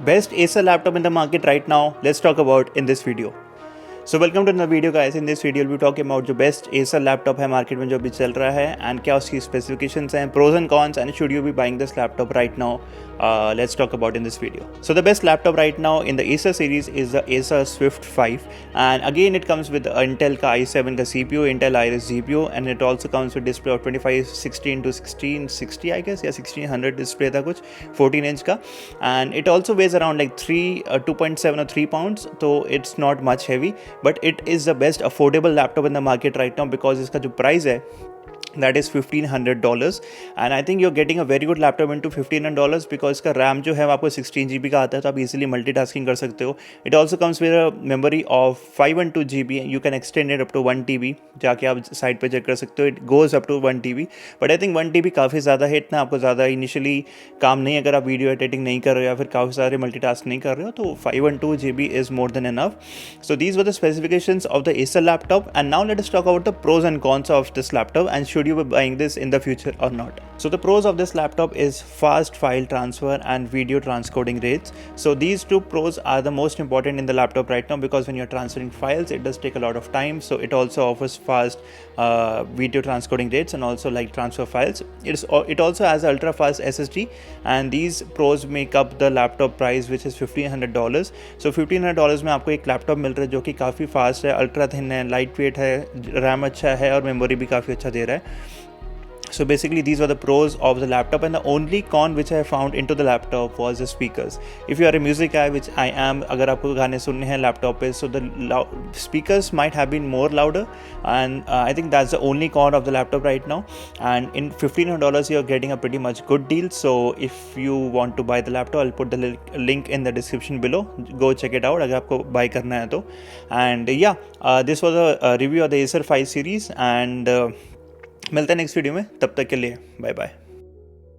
Best Acer laptop in the market right now, let's talk about in this video. So welcome to another video guys. In this video we'll be talking about जो best Acer laptop है market में जो अभी चल रहा है and क्या उसकी specifications हैं, pros and cons, and should you be buying this laptop right now. Let's talk about in this video. So the best laptop right now in the Acer series is the Acer Swift 5, and again it comes with Intel का i7 का CPU, Intel Iris GPU, and it also comes with display of 2560 into 1660 I guess, या 1600 display था कुछ 14 inch का, and it also weighs around like 2.7 or 3 pounds, so it's not much heavy, but it is the best affordable laptop in the market right now because इसका जो price है that is $1,500, and I think you're getting a very good laptop into $1,500 because इसका RAM जो है आपको 16 GB का आता है, तो आप easily multitasking कर सकते हो. It also comes with a memory of 512 GB. You can extend it up to 1 TB. जाके आप साइड पे चेक कर सकते हो. It goes up to 1 TB, but I think 1 TB काफ़ी ज़्यादा है. इतना आपको ज़्यादा इनिशियली काम नहीं, अगर आप वीडियो एडिटिंग नहीं कर रहे हो या फिर काफ़ी सारे मल्टीटास्क नहीं कर रहे हो, तो 512 GB is more than enough. So these were the specifications of the Acer laptop, and now let us talk about the pros and cons of this laptop and should you be buying this in the future or not. So the pros of this laptop is fast file transfer and video transcoding rates. So these two pros are the most important in the laptop right now because when you're transferring files, it does take a lot of time. So it also offers fast video transcoding rates and also like transfer files. It also has ultra fast SSD, and these pros make up the laptop price, which is $1,500. So $1,500 में आपको एक laptop मिल रहा है जो कि काफ़ी fast है, ultra thin है, लाइट वेट है, रैम अच्छा है और मेमोरी भी काफ़ी अच्छा दे रहा है. So basically these were the pros of the laptop, and the only con which I found into the laptop was the speakers. If you are a music guy, which I am, अगर आपको गाने सुनने हैं laptop पे, so the speakers might have been more louder, and I think that's the only con of the laptop right now. And in $1,500 you're getting a pretty much good deal. So if you want to buy the laptop, I'll put the link in the description below. Go check it out अगर आपको buy करना है तो. And this was a review of the Acer 5 series, and मिलते हैं next video में. तब तक के लिए बाय बाय.